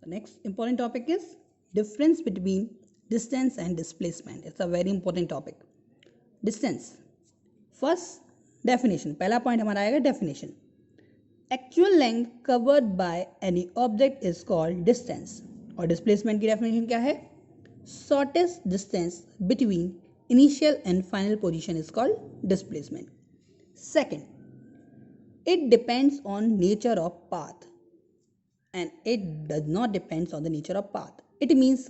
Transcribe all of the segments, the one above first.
The next important topic is difference between distance and displacement. It's a very important topic. Distance. First definition. पहला point हमारा आएगा definition. Actual length covered by any object is called distance. और displacement की definition क्या है? Shortest distance between initial and final position is called displacement. Second, it depends on nature of path and it does not depends on the nature of path. It means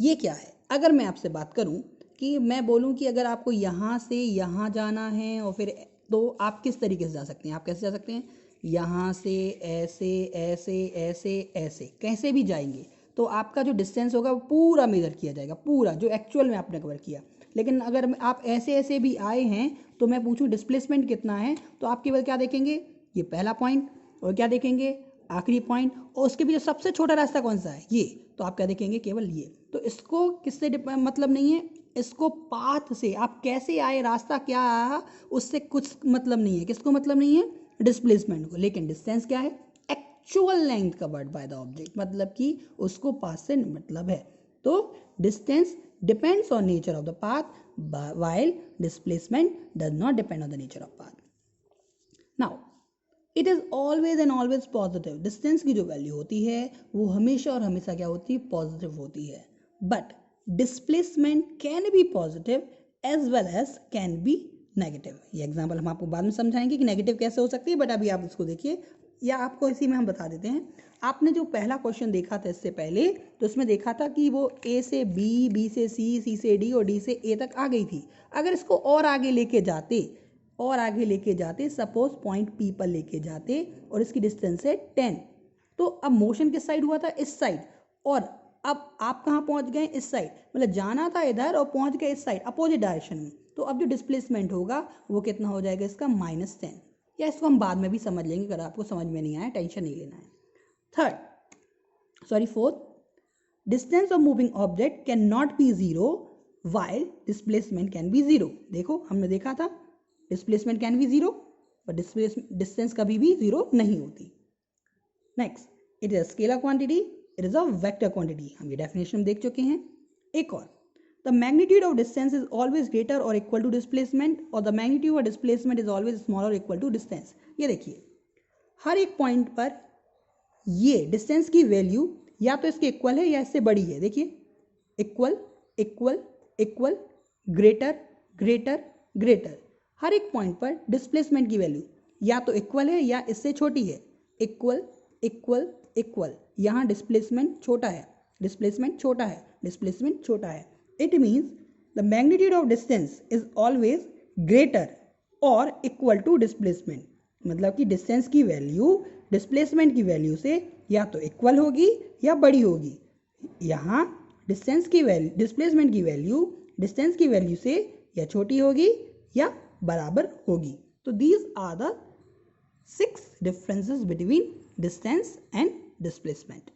ये क्या है? अगर मैं आपसे बात करूं कि मैं बोलूं कि अगर आपको यहाँ से यहाँ जाना है और फिर तो आप किस तरीके से जा सकते हैं? आप कैसे जा सकते हैं? यहाँ से ऐसे ऐसे ऐसे ऐसे कैसे भी जाएंगे तो आपका जो डिस्टेंस होगा वो पूरा मेजर किया जाएगा, पूरा जो एक्चुअल में आपने कवर किया. लेकिन अगर आप ऐसे ऐसे भी आए हैं तो मैं पूछूं डिस्प्लेसमेंट कितना है तो आप केवल क्या देखेंगे? ये पहला पॉइंट और क्या देखेंगे? आखिरी पॉइंट, और उसके पीछे सबसे छोटा रास्ता कौन सा है? ये. तो आप क्या देखेंगे? केवल ये. तो इसको किससे मतलब नहीं है, इसको पाथ से आप कैसे आए, रास्ता क्या आया, उससे कुछ मतलब नहीं है. किसको मतलब नहीं है? डिस्प्लेसमेंट को. लेकिन डिस्टेंस क्या है? Actual length covered by the object, मतलब कि उसको पाथ से मतलब है. तो distance depends on nature of the path while displacement does not depend on the nature of path. Now it is always and always positive. Distance की जो value होती है वो हमेशा और हमेशा क्या होती है? पॉजिटिव होती है. But displacement can be positive as well as can be negative. ये एग्जांपल हम आपको बाद में समझाएंगे कि नेगेटिव कैसे हो सकती है, बट अभी आप इसको देखिए या आपको इसी में हम बता देते हैं. आपने जो पहला क्वेश्चन देखा था इससे पहले तो उसमें देखा था कि वो ए से बी, बी से सी, सी से डी और डी से ए तक आ गई थी. अगर इसको और आगे लेके जाते सपोज पॉइंट पी पर लेके जाते और इसकी डिस्टेंस है 10, तो अब मोशन किस साइड हुआ था? इस साइड. और अब आप कहाँ पहुँच गए? इस साइड. मतलब जाना था इधर और पहुँच गए इस साइड, अपोजिट डायरेक्शन में. तो अब जो डिस्प्लेसमेंट होगा वो कितना हो जाएगा इसका? -10. या इसको हम बाद में भी समझ लेंगे, अगर आपको समझ में नहीं आया टेंशन नहीं लेना है. Fourth, distance of moving object can not be zero while displacement can B zero. देखो हमने देखा था डिस्प्लेसमेंट कैन बी जीरो और डिस्टेंस कभी भी जीरो नहीं होती. Next, it is a scalar quantity, it is a vector quantity. हम ये डेफिनेशन देख चुके हैं. एक और, the magnitude of distance is always greater और इक्वल टू डिस्प्लेसमेंट और the magnitude of displacement is always smaller और इक्वल टू डिस्टेंस. ये देखिए हर एक पॉइंट पर ये डिस्टेंस की वैल्यू या तो इसके इक्वल है या इससे बड़ी है. देखिए equal equal equal, greater greater greater. हर एक पॉइंट पर डिस्प्लेसमेंट की वैल्यू या तो इक्वल है या इससे छोटी है. Equal equal equal. यहाँ डिस्प्लेसमेंट छोटा है, डिस्प्लेसमेंट छोटा है, डिस्प्लेसमेंट छोटा है. It means the magnitude of distance is always greater और इक्वल टू डिस्प्लेसमेंट. मतलब कि डिस्टेंस की वैल्यू डिस्प्लेसमेंट की वैल्यू से या तो इक्वल होगी या बड़ी होगी. यहाँ डिस्टेंस की वैल्यू डिस्प्लेसमेंट की वैल्यू डिस्टेंस की वैल्यू से या छोटी होगी या बराबर होगी. तो these are the 6 differences between distance and displacement.